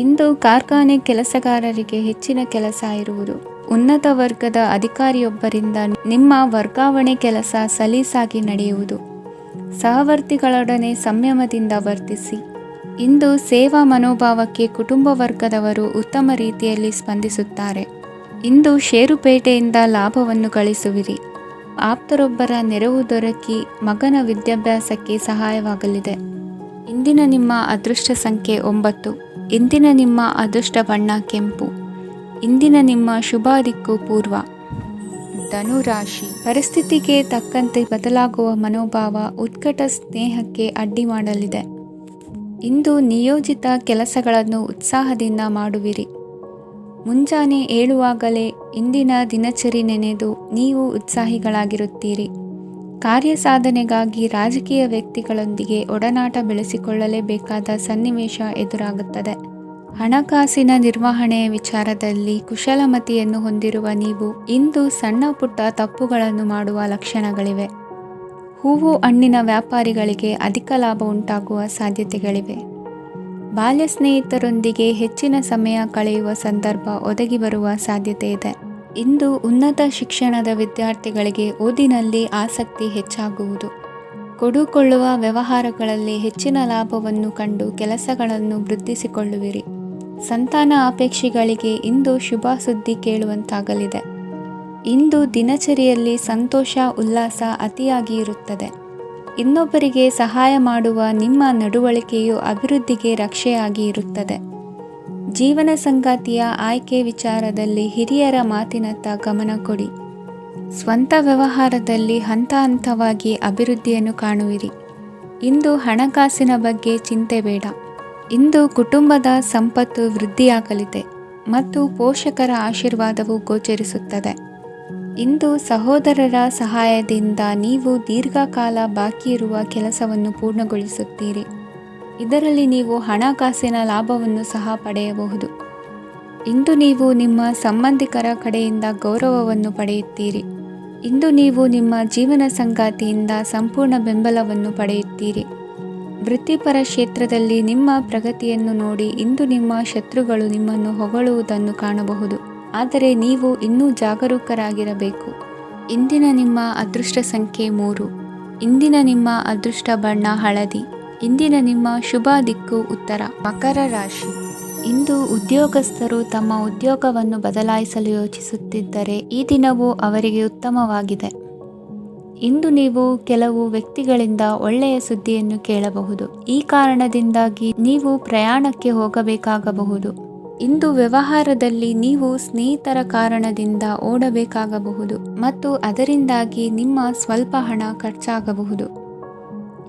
ಇಂದು ಕಾರ್ಖಾನೆ ಕೆಲಸಗಾರರಿಗೆ ಹೆಚ್ಚಿನ ಕೆಲಸ ಇರುವುದು. ಉನ್ನತ ವರ್ಗದ ಅಧಿಕಾರಿಯೊಬ್ಬರಿಂದ ನಿಮ್ಮ ವರ್ಗಾವಣೆ ಕೆಲಸ ಸಲೀಸಾಗಿ ನಡೆಯುವುದು. ಸಹವರ್ತಿಗಳೊಡನೆ ಸಂಯಮದಿಂದ ವರ್ತಿಸಿ. ಇಂದು ಸೇವಾ ಮನೋಭಾವಕ್ಕೆ ಕುಟುಂಬ ವರ್ಗದವರು ಉತ್ತಮ ರೀತಿಯಲ್ಲಿ ಸ್ಪಂದಿಸುತ್ತಾರೆ. ಇಂದು ಷೇರುಪೇಟೆಯಿಂದ ಲಾಭವನ್ನು ಗಳಿಸುವಿರಿ. ಆಪ್ತರೊಬ್ಬರ ನೆರವು ದೊರಕಿ ಮಗನ ವಿದ್ಯಾಭ್ಯಾಸಕ್ಕೆ ಸಹಾಯವಾಗಲಿದೆ. ಇಂದಿನ ನಿಮ್ಮ ಅದೃಷ್ಟ ಸಂಖ್ಯೆ 9. ಇಂದಿನ ನಿಮ್ಮ ಅದೃಷ್ಟ ಬಣ್ಣ ಕೆಂಪು. ಇಂದಿನ ನಿಮ್ಮ ಶುಭ ದಿಕ್ಕು ಪೂರ್ವ. ಧನು ರಾಶಿ. ಪರಿಸ್ಥಿತಿಗೆ ತಕ್ಕಂತೆ ಬದಲಾಗುವ ಮನೋಭಾವ ಉತ್ಕಟ ಸ್ನೇಹಕ್ಕೆ ಅಡ್ಡಿ ಮಾಡಲಿದೆ. ಇಂದು ನಿಯೋಜಿತ ಕೆಲಸಗಳನ್ನು ಉತ್ಸಾಹದಿಂದ ಮಾಡುವಿರಿ. ಮುಂಜಾನೆ ಏಳುವಾಗಲೇ ಇಂದಿನ ದಿನಚರಿ ನೆನೆದು ನೀವು ಉತ್ಸಾಹಿಗಳಾಗಿರುತ್ತೀರಿ. ಕಾರ್ಯ ಸಾಧನೆಗಾಗಿ ರಾಜಕೀಯ ವ್ಯಕ್ತಿಗಳೊಂದಿಗೆ ಒಡನಾಟ ಬೆಳೆಸಿಕೊಳ್ಳಲೇಬೇಕಾದ ಸನ್ನಿವೇಶ ಎದುರಾಗುತ್ತದೆ. ಹಣಕಾಸಿನ ನಿರ್ವಹಣೆಯ ವಿಚಾರದಲ್ಲಿ ಕುಶಲಮತಿಯನ್ನು ಹೊಂದಿರುವ ನೀವು ಇಂದು ಸಣ್ಣ ಪುಟ್ಟ ತಪ್ಪುಗಳನ್ನು ಮಾಡುವ ಲಕ್ಷಣಗಳಿವೆ. ಹೂವು ಹಣ್ಣಿನ ವ್ಯಾಪಾರಿಗಳಿಗೆ ಅಧಿಕ ಲಾಭ ಉಂಟಾಗುವ ಸಾಧ್ಯತೆಗಳಿವೆ. ಬಾಲ್ಯ ಸ್ನೇಹಿತರೊಂದಿಗೆ ಹೆಚ್ಚಿನ ಸಮಯ ಕಳೆಯುವ ಸಂದರ್ಭ ಒದಗಿ ಬರುವ ಸಾಧ್ಯತೆ ಇದೆ. ಇಂದು ಉನ್ನತ ಶಿಕ್ಷಣದ ವಿದ್ಯಾರ್ಥಿಗಳಿಗೆ ಓದಿನಲ್ಲಿ ಆಸಕ್ತಿ ಹೆಚ್ಚಾಗುವುದು. ಕೊಡುಕೊಳ್ಳುವ ವ್ಯವಹಾರಗಳಲ್ಲಿ ಹೆಚ್ಚಿನ ಲಾಭವನ್ನು ಕಂಡು ಕೆಲಸಗಳನ್ನು ವೃದ್ಧಿಸಿಕೊಳ್ಳುವಿರಿ. ಸಂತಾನ ಅಪೇಕ್ಷಿಗಳಿಗೆ ಇಂದು ಶುಭ ಸುದ್ದಿ ಕೇಳುವಂತಾಗಲಿದೆ. ಇಂದು ದಿನಚರಿಯಲ್ಲಿ ಸಂತೋಷ ಉಲ್ಲಾಸ ಅತಿಯಾಗಿ ಇರುತ್ತದೆ. ಇನ್ನೊಬ್ಬರಿಗೆ ಸಹಾಯ ಮಾಡುವ ನಿಮ್ಮ ನಡವಳಿಕೆಯು ಅಭಿವೃದ್ಧಿಗೆ ರಕ್ಷೆಯಾಗಿ ಇರುತ್ತದೆ. ಜೀವನ ಸಂಗಾತಿಯ ಆಯ್ಕೆ ವಿಚಾರದಲ್ಲಿ ಹಿರಿಯರ ಮಾತಿನತ್ತ ಗಮನ ಕೊಡಿ. ಸ್ವಂತ ವ್ಯವಹಾರದಲ್ಲಿ ಹಂತ ಹಂತವಾಗಿ ಅಭಿವೃದ್ಧಿಯನ್ನು ಕಾಣುವಿರಿ. ಇಂದು ಹಣಕಾಸಿನ ಬಗ್ಗೆ ಚಿಂತೆ ಬೇಡ. ಇಂದು ಕುಟುಂಬದ ಸಂಪತ್ತು ವೃದ್ಧಿಯಾಗಲಿದೆ ಮತ್ತು ಪೋಷಕರ ಆಶೀರ್ವಾದವು ಗೋಚರಿಸುತ್ತದೆ. ಇಂದು ಸಹೋದರರ ಸಹಾಯದಿಂದ ನೀವು ದೀರ್ಘಕಾಲ ಬಾಕಿ ಇರುವ ಕೆಲಸವನ್ನು ಪೂರ್ಣಗೊಳಿಸುತ್ತೀರಿ. ಇದರಲ್ಲಿ ನೀವು ಹಣಕಾಸಿನ ಲಾಭವನ್ನು ಸಹ ಪಡೆಯಬಹುದು. ಇಂದು ನೀವು ನಿಮ್ಮ ಸಂಬಂಧಿಕರ ಕಡೆಯಿಂದ ಗೌರವವನ್ನು ಪಡೆಯುತ್ತೀರಿ. ಇಂದು ನೀವು ನಿಮ್ಮ ಜೀವನ ಸಂಗಾತಿಯಿಂದ ಸಂಪೂರ್ಣ ಬೆಂಬಲವನ್ನು ಪಡೆಯುತ್ತೀರಿ. ವೃತ್ತಿಪರ ಕ್ಷೇತ್ರದಲ್ಲಿ ನಿಮ್ಮ ಪ್ರಗತಿಯನ್ನು ನೋಡಿ ಇಂದು ನಿಮ್ಮ ಶತ್ರುಗಳು ನಿಮ್ಮನ್ನು ಹೊಗಳುವುದನ್ನು ಕಾಣಬಹುದು. ಆದರೆ ನೀವು ಇನ್ನೂ ಜಾಗರೂಕರಾಗಿರಬೇಕು. ಇಂದಿನ ನಿಮ್ಮ ಅದೃಷ್ಟ ಸಂಖ್ಯೆ 3. ಇಂದಿನ ನಿಮ್ಮ ಅದೃಷ್ಟ ಬಣ್ಣ ಹಳದಿ. ಇಂದಿನ ನಿಮ್ಮ ಶುಭ ದಿಕ್ಕು ಉತ್ತರ. ಮಕರ ರಾಶಿ. ಇಂದು ಉದ್ಯೋಗಸ್ಥರು ತಮ್ಮ ಉದ್ಯೋಗವನ್ನು ಬದಲಾಯಿಸಲು ಯೋಚಿಸುತ್ತಿದ್ದರೆ ಈ ದಿನವೂ ಅವರಿಗೆ ಉತ್ತಮವಾಗಿದೆ. ಇಂದು ನೀವು ಕೆಲವು ವ್ಯಕ್ತಿಗಳಿಂದ ಒಳ್ಳೆಯ ಸುದ್ದಿಯನ್ನು ಕೇಳಬಹುದು. ಈ ಕಾರಣದಿಂದಾಗಿ ನೀವು ಪ್ರಯಾಣಕ್ಕೆ ಹೋಗಬೇಕಾಗಬಹುದು. ಇಂದು ವ್ಯವಹಾರದಲ್ಲಿ ನೀವು ಸ್ನೇಹಿತರ ಕಾರಣದಿಂದ ಓಡಬೇಕಾಗಬಹುದು ಮತ್ತು ಅದರಿಂದಾಗಿ ನಿಮ್ಮ ಸ್ವಲ್ಪ ಹಣ ಖರ್ಚಾಗಬಹುದು.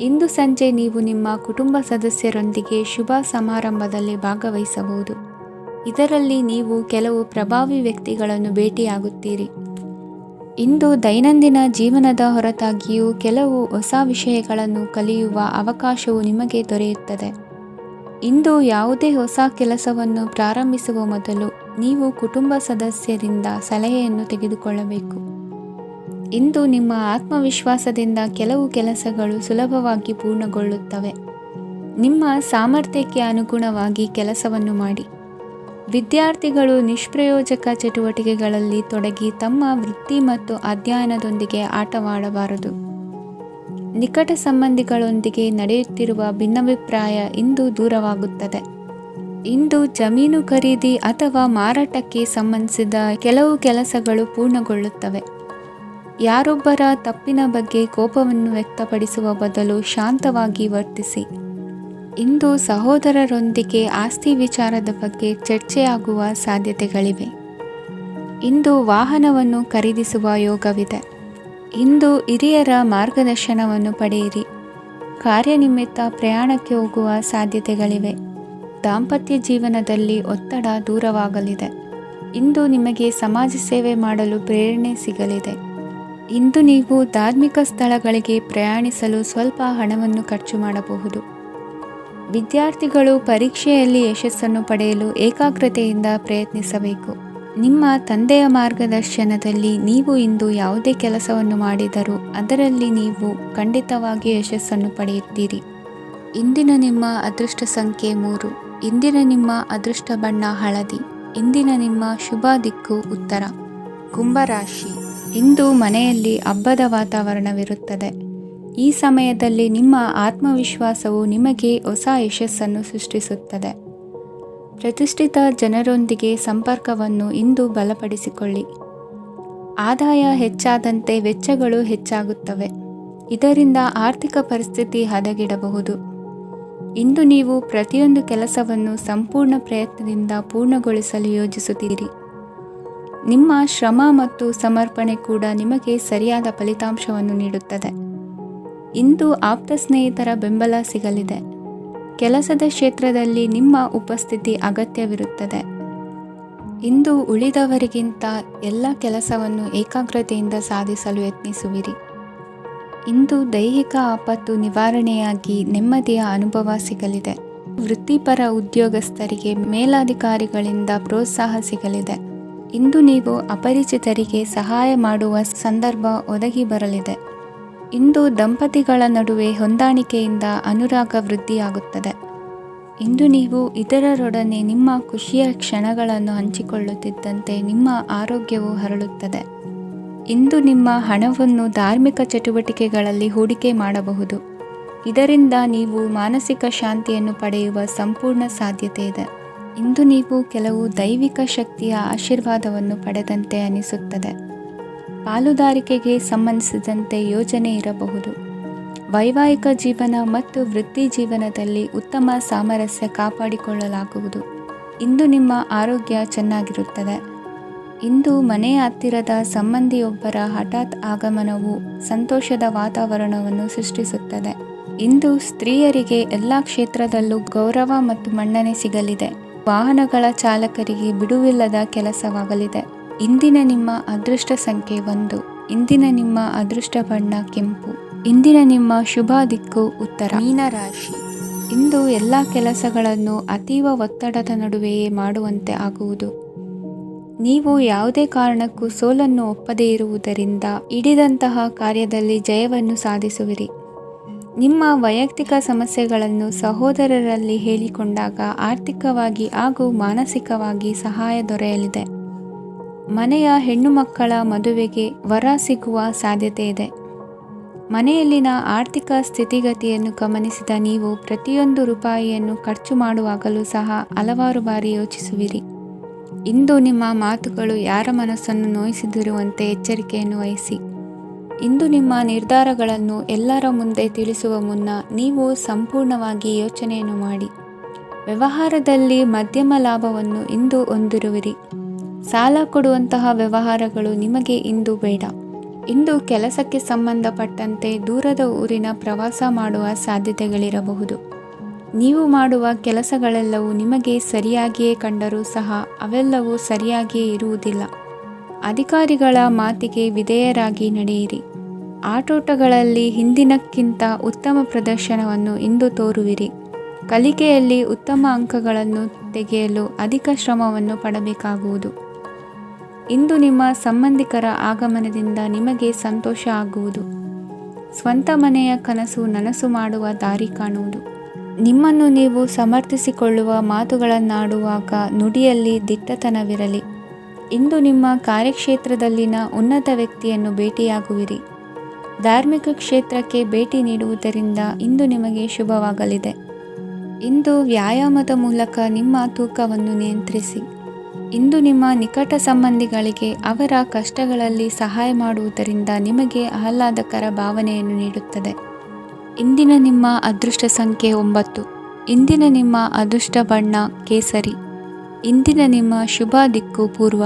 ಇಂದು ಸಂಜೆ ನೀವು ನಿಮ್ಮ ಕುಟುಂಬ ಸದಸ್ಯರೊಂದಿಗೆ ಶುಭ ಸಮಾರಂಭದಲ್ಲಿ ಭಾಗವಹಿಸಬಹುದು. ಇದರಲ್ಲಿ ನೀವು ಕೆಲವು ಪ್ರಭಾವಿ ವ್ಯಕ್ತಿಗಳನ್ನು ಭೇಟಿಯಾಗುತ್ತೀರಿ. ಇಂದು ದೈನಂದಿನ ಜೀವನದ ಹೊರತಾಗಿಯೂ ಕೆಲವು ಹೊಸ ವಿಷಯಗಳನ್ನು ಕಲಿಯುವ ಅವಕಾಶವು ನಿಮಗೆ ದೊರೆಯುತ್ತದೆ. ಇಂದು ಯಾವುದೇ ಹೊಸ ಕೆಲಸವನ್ನು ಪ್ರಾರಂಭಿಸುವ ಮೊದಲು ನೀವು ಕುಟುಂಬ ಸದಸ್ಯರಿಂದ ಸಲಹೆಯನ್ನು ತೆಗೆದುಕೊಳ್ಳಬೇಕು. ಇಂದು ನಿಮ್ಮ ಆತ್ಮವಿಶ್ವಾಸದಿಂದ ಕೆಲವು ಕೆಲಸಗಳು ಸುಲಭವಾಗಿ ಪೂರ್ಣಗೊಳ್ಳುತ್ತವೆ. ನಿಮ್ಮ ಸಾಮರ್ಥ್ಯಕ್ಕೆ ಅನುಗುಣವಾಗಿ ಕೆಲಸವನ್ನು ಮಾಡಿ. ವಿದ್ಯಾರ್ಥಿಗಳು ನಿಷ್ಪ್ರಯೋಜಕ ಚಟುವಟಿಕೆಗಳಲ್ಲಿ ತೊಡಗಿ ತಮ್ಮ ವೃತ್ತಿ ಮತ್ತು ಅಧ್ಯಯನದೊಂದಿಗೆ ಆಟವಾಡಬಾರದು. ನಿಕಟ ಸಂಬಂಧಿಗಳೊಂದಿಗೆ ನಡೆಯುತ್ತಿರುವ ಭಿನ್ನಾಭಿಪ್ರಾಯ ಇಂದು ದೂರವಾಗುತ್ತದೆ. ಇಂದು ಜಮೀನು ಖರೀದಿ ಅಥವಾ ಮಾರಾಟಕ್ಕೆ ಸಂಬಂಧಿಸಿದ ಕೆಲವು ಕೆಲಸಗಳು ಪೂರ್ಣಗೊಳ್ಳುತ್ತವೆ. ಯಾರೊಬ್ಬರ ತಪ್ಪಿನ ಬಗ್ಗೆ ಕೋಪವನ್ನು ವ್ಯಕ್ತಪಡಿಸುವ ಬದಲು ಶಾಂತವಾಗಿ ವರ್ತಿಸಿ. ಇಂದು ಸಹೋದರರೊಂದಿಗೆ ಆಸ್ತಿ ವಿಚಾರದ ಬಗ್ಗೆ ಚರ್ಚೆಯಾಗುವ ಸಾಧ್ಯತೆಗಳಿವೆ. ಇಂದು ವಾಹನವನ್ನು ಖರೀದಿಸುವ ಯೋಗವಿದೆ. ಇಂದು ಹಿರಿಯರ ಮಾರ್ಗದರ್ಶನವನ್ನು ಪಡೆಯಿರಿ. ಕಾರ್ಯನಿಮಿತ್ತ ಪ್ರಯಾಣಕ್ಕೆ ಹೋಗುವ ಸಾಧ್ಯತೆಗಳಿವೆ. ದಾಂಪತ್ಯ ಜೀವನದಲ್ಲಿ ಒತ್ತಡ ದೂರವಾಗಲಿದೆ. ಇಂದು ನಿಮಗೆ ಸಮಾಜ ಸೇವೆ ಮಾಡಲು ಪ್ರೇರಣೆ ಸಿಗಲಿದೆ. ಇಂದು ನೀವು ಧಾರ್ಮಿಕ ಸ್ಥಳಗಳಿಗೆ ಪ್ರಯಾಣಿಸಲು ಸ್ವಲ್ಪ ಹಣವನ್ನು ಖರ್ಚು ಮಾಡಬಹುದು. ವಿದ್ಯಾರ್ಥಿಗಳು ಪರೀಕ್ಷೆಯಲ್ಲಿ ಯಶಸ್ಸನ್ನು ಪಡೆಯಲು ಏಕಾಗ್ರತೆಯಿಂದ ಪ್ರಯತ್ನಿಸಬೇಕು. ನಿಮ್ಮ ತಂದೆಯ ಮಾರ್ಗದರ್ಶನದಲ್ಲಿ ನೀವು ಇಂದು ಯಾವುದೇ ಕೆಲಸವನ್ನು ಮಾಡಿದರೂ ಅದರಲ್ಲಿ ನೀವು ಖಂಡಿತವಾಗಿ ಯಶಸ್ಸನ್ನು ಪಡೆಯುತ್ತೀರಿ. ಇಂದಿನ ನಿಮ್ಮ ಅದೃಷ್ಟ ಸಂಖ್ಯೆ 3. ಇಂದಿನ ನಿಮ್ಮ ಅದೃಷ್ಟ ಬಣ್ಣ ಹಳದಿ. ಇಂದಿನ ನಿಮ್ಮ ಶುಭ ದಿಕ್ಕು ಉತ್ತರ. ಕುಂಭರಾಶಿ. ಇಂದು ಮನೆಯಲ್ಲಿ ಹಬ್ಬದ ವಾತಾವರಣವಿರುತ್ತದೆ. ಈ ಸಮಯದಲ್ಲಿ ನಿಮ್ಮ ಆತ್ಮವಿಶ್ವಾಸವು ನಿಮಗೆ ಹೊಸ ಯಶಸ್ಸನ್ನು ಸೃಷ್ಟಿಸುತ್ತದೆ. ಪ್ರತಿಷ್ಠಿತ ಜನರೊಂದಿಗೆ ಸಂಪರ್ಕವನ್ನು ಇಂದು ಬಲಪಡಿಸಿಕೊಳ್ಳಿ. ಆದಾಯ ಹೆಚ್ಚಾದಂತೆ ವೆಚ್ಚಗಳು ಹೆಚ್ಚಾಗುತ್ತವೆ. ಇದರಿಂದ ಆರ್ಥಿಕ ಪರಿಸ್ಥಿತಿ ಹದಗೆಡಬಹುದು. ಇಂದು ನೀವು ಪ್ರತಿಯೊಂದು ಕೆಲಸವನ್ನು ಸಂಪೂರ್ಣ ಪ್ರಯತ್ನದಿಂದ ಪೂರ್ಣಗೊಳಿಸಲು ಯೋಜಿಸುತ್ತೀರಿ. ನಿಮ್ಮ ಶ್ರಮ ಮತ್ತು ಸಮರ್ಪಣೆ ಕೂಡ ನಿಮಗೆ ಸರಿಯಾದ ಫಲಿತಾಂಶವನ್ನು ನೀಡುತ್ತದೆ. ಇಂದು ಆಪ್ತ ಸ್ನೇಹಿತರ ಬೆಂಬಲ ಸಿಗಲಿದೆ. ಕೆಲಸದ ಕ್ಷೇತ್ರದಲ್ಲಿ ನಿಮ್ಮ ಉಪಸ್ಥಿತಿ ಅಗತ್ಯವಿರುತ್ತದೆ. ಇಂದು ಉಳಿದವರಿಗಿಂತ ಎಲ್ಲ ಕೆಲಸವನ್ನು ಏಕಾಗ್ರತೆಯಿಂದ ಸಾಧಿಸಲು ಯತ್ನಿಸುವಿರಿ. ಇಂದು ದೈಹಿಕ ಆಪತ್ತು ನಿವಾರಣೆಯಾಗಿ ನೆಮ್ಮದಿಯ ಅನುಭವ ಸಿಗಲಿದೆ. ವೃತ್ತಿಪರ ಉದ್ಯೋಗಸ್ಥರಿಗೆ ಮೇಲಾಧಿಕಾರಿಗಳಿಂದ ಪ್ರೋತ್ಸಾಹ ಸಿಗಲಿದೆ. ಇಂದು ನೀವು ಅಪರಿಚಿತರಿಗೆ ಸಹಾಯ ಮಾಡುವ ಸಂದರ್ಭ ಒದಗಿ ಬರಲಿದೆ. ಇಂದು ದಂಪತಿಗಳ ನಡುವೆ ಹೊಂದಾಣಿಕೆಯಿಂದ ಅನುರಾಗ ವೃದ್ಧಿಯಾಗುತ್ತದೆ. ಇಂದು ನೀವು ಇತರರೊಡನೆ ನಿಮ್ಮ ಖುಷಿಯ ಕ್ಷಣಗಳನ್ನು ಹಂಚಿಕೊಳ್ಳುತ್ತಿದ್ದಂತೆ ನಿಮ್ಮ ಆರೋಗ್ಯವು ಹರಳುತ್ತದೆ. ಇಂದು ನಿಮ್ಮ ಹಣವನ್ನು ಧಾರ್ಮಿಕ ಚಟುವಟಿಕೆಗಳಲ್ಲಿ ಹೂಡಿಕೆ ಮಾಡಬಹುದು. ಇದರಿಂದ ನೀವು ಮಾನಸಿಕ ಶಾಂತಿಯನ್ನು ಪಡೆಯುವ ಸಂಪೂರ್ಣ ಸಾಧ್ಯತೆ ಇದೆ. ಇಂದು ನೀವು ಕೆಲವು ದೈವಿಕ ಶಕ್ತಿಯ ಆಶೀರ್ವಾದವನ್ನು ಪಡೆದಂತೆ ಅನಿಸುತ್ತದೆ. ಪಾಲುದಾರಿಕೆಗೆ ಸಂಬಂಧಿಸಿದಂತೆ ಯೋಜನೆ ಇರಬಹುದು. ವೈವಾಹಿಕ ಜೀವನ ಮತ್ತು ವೃತ್ತಿ ಜೀವನದಲ್ಲಿ ಉತ್ತಮ ಸಾಮರಸ್ಯ ಕಾಪಾಡಿಕೊಳ್ಳಲಾಗುವುದು. ಇಂದು ನಿಮ್ಮ ಆರೋಗ್ಯ ಚೆನ್ನಾಗಿರುತ್ತದೆ. ಇಂದು ಮನೆಯ ಹತ್ತಿರದ ಸಂಬಂಧಿಯೊಬ್ಬರ ಹಠಾತ್ ಆಗಮನವು ಸಂತೋಷದ ವಾತಾವರಣವನ್ನು ಸೃಷ್ಟಿಸುತ್ತದೆ. ಇಂದು ಸ್ತ್ರೀಯರಿಗೆ ಎಲ್ಲ ಕ್ಷೇತ್ರದಲ್ಲೂ ಗೌರವ ಮತ್ತು ಮನ್ನಣೆ ಸಿಗಲಿದೆ. ವಾಹನಗಳ ಚಾಲಕರಿಗೆ ಬಿಡುವಿಲ್ಲದ ಕೆಲಸವಾಗಲಿದೆ. ಇಂದಿನ ನಿಮ್ಮ ಅದೃಷ್ಟ ಸಂಖ್ಯೆ 1. ಇಂದಿನ ನಿಮ್ಮ ಅದೃಷ್ಟ ಬಣ್ಣ ಕೆಂಪು. ಇಂದಿನ ನಿಮ್ಮ ಶುಭ ದಿಕ್ಕು ಉತ್ತರ. ಮೀನರಾಶಿ. ಇಂದು ಎಲ್ಲ ಕೆಲಸಗಳನ್ನು ಅತೀವ ಒತ್ತಡದ ನಡುವೆಯೇ ಮಾಡುವಂತೆ ಆಗುವುದು. ನೀವು ಯಾವುದೇ ಕಾರಣಕ್ಕೂ ಸೋಲನ್ನು ಒಪ್ಪದೇ ಇರುವುದರಿಂದ ಹಿಡಿದಂತಹ ಕಾರ್ಯದಲ್ಲಿ ಜಯವನ್ನು ಸಾಧಿಸುವಿರಿ. ನಿಮ್ಮ ವೈಯಕ್ತಿಕ ಸಮಸ್ಯೆಗಳನ್ನು ಸಹೋದರರಲ್ಲಿ ಹೇಳಿಕೊಂಡಾಗ ಆರ್ಥಿಕವಾಗಿ ಹಾಗೂ ಮಾನಸಿಕವಾಗಿ ಸಹಾಯ ದೊರೆಯಲಿದೆ. ಮನೆಯ ಹೆಣ್ಣು ಮಕ್ಕಳ ಮದುವೆಗೆ ವರ ಸಿಗುವ ಸಾಧ್ಯತೆ ಇದೆ. ಮನೆಯಲ್ಲಿನ ಆರ್ಥಿಕ ಸ್ಥಿತಿಗತಿಯನ್ನು ಗಮನಿಸಿದ ನೀವು ಪ್ರತಿಯೊಂದು ರೂಪಾಯಿಯನ್ನು ಖರ್ಚು ಮಾಡುವಾಗಲೂ ಸಹ ಹಲವಾರು ಬಾರಿ ಯೋಚಿಸುವಿರಿ. ಇಂದು ನಿಮ್ಮ ಮಾತುಗಳು ಯಾರ ಮನಸ್ಸನ್ನು ನೋಯಿಸಿದಿರುವಂತೆ ಎಚ್ಚರಿಕೆಯನ್ನು ವಹಿಸಿ. ಇಂದು ನಿಮ್ಮ ನಿರ್ಧಾರಗಳನ್ನು ಎಲ್ಲರ ಮುಂದೆ ತಿಳಿಸುವ ಮುನ್ನ ನೀವು ಸಂಪೂರ್ಣವಾಗಿ ಯೋಚನೆಯನ್ನು ಮಾಡಿ. ವ್ಯವಹಾರದಲ್ಲಿ ಮಧ್ಯಮ ಲಾಭವನ್ನು ಇಂದು ಹೊಂದಿರುವಿರಿ. ಸಾಲ ಕೊಡುವಂತಹ ವ್ಯವಹಾರಗಳು ನಿಮಗೆ ಇಂದು ಬೇಡ. ಇಂದು ಕೆಲಸಕ್ಕೆ ಸಂಬಂಧಪಟ್ಟಂತೆ ದೂರದ ಊರಿನ ಪ್ರವಾಸ ಮಾಡುವ ಸಾಧ್ಯತೆಗಳಿರಬಹುದು. ನೀವು ಮಾಡುವ ಕೆಲಸಗಳೆಲ್ಲವೂ ನಿಮಗೆ ಸರಿಯಾಗಿಯೇ ಕಂಡರೂ ಸಹ ಅವೆಲ್ಲವೂ ಸರಿಯಾಗಿಯೇ ಇರುವುದಿಲ್ಲ. ಅಧಿಕಾರಿಗಳ ಮಾತಿಗೆ ವಿಧೇಯರಾಗಿ ನಡೆಯಿರಿ. ಆಟೋಟಗಳಲ್ಲಿ ಹಿಂದಿನಕ್ಕಿಂತ ಉತ್ತಮ ಪ್ರದರ್ಶನವನ್ನು ಇಂದು ತೋರುವಿರಿ. ಕಲಿಕೆಯಲ್ಲಿ ಉತ್ತಮ ಅಂಕಗಳನ್ನು ತೆಗೆಯಲು ಅಧಿಕ ಶ್ರಮವನ್ನು ಪಡಬೇಕಾಗುವುದು. ಇಂದು ನಿಮ್ಮ ಸಂಬಂಧಿಕರ ಆಗಮನದಿಂದ ನಿಮಗೆ ಸಂತೋಷ ಆಗುವುದು. ಸ್ವಂತ ಮನೆಯ ಕನಸು ನನಸು ಮಾಡುವ ದಾರಿ ಕಾಣುವುದು. ನಿಮ್ಮನ್ನು ನೀವು ಸಮರ್ಥಿಸಿಕೊಳ್ಳುವ ಮಾತುಗಳನ್ನಾಡುವಾಗ ನುಡಿಯಲ್ಲಿ ದಿಟ್ಟತನವಿರಲಿ. ಇಂದು ನಿಮ್ಮ ಕಾರ್ಯಕ್ಷೇತ್ರದಲ್ಲಿನ ಉನ್ನತ ವ್ಯಕ್ತಿಯನ್ನು ಭೇಟಿಯಾಗುವಿರಿ. ಧಾರ್ಮಿಕ ಕ್ಷೇತ್ರಕ್ಕೆ ಭೇಟಿ ನೀಡುವುದರಿಂದ ಇಂದು ನಿಮಗೆ ಶುಭವಾಗಲಿದೆ. ಇಂದು ವ್ಯಾಯಾಮದ ಮೂಲಕ ನಿಮ್ಮ ತೂಕವನ್ನು ನಿಯಂತ್ರಿಸಿ. ಇಂದು ನಿಮ್ಮ ನಿಕಟ ಸಂಬಂಧಿಗಳಿಗೆ ಅವರ ಕಷ್ಟಗಳಲ್ಲಿ ಸಹಾಯ ಮಾಡುವುದರಿಂದ ನಿಮಗೆ ಆಹ್ಲಾದಕರ ಭಾವನೆಯನ್ನು ನೀಡುತ್ತದೆ. ಇಂದಿನ ನಿಮ್ಮ ಅದೃಷ್ಟ ಸಂಖ್ಯೆ 9. ಇಂದಿನ ನಿಮ್ಮ ಅದೃಷ್ಟ ಬಣ್ಣ ಕೇಸರಿ. ಇಂದಿನ ನಿಮ್ಮ ಶುಭ ದಿಕ್ಕು ಪೂರ್ವ.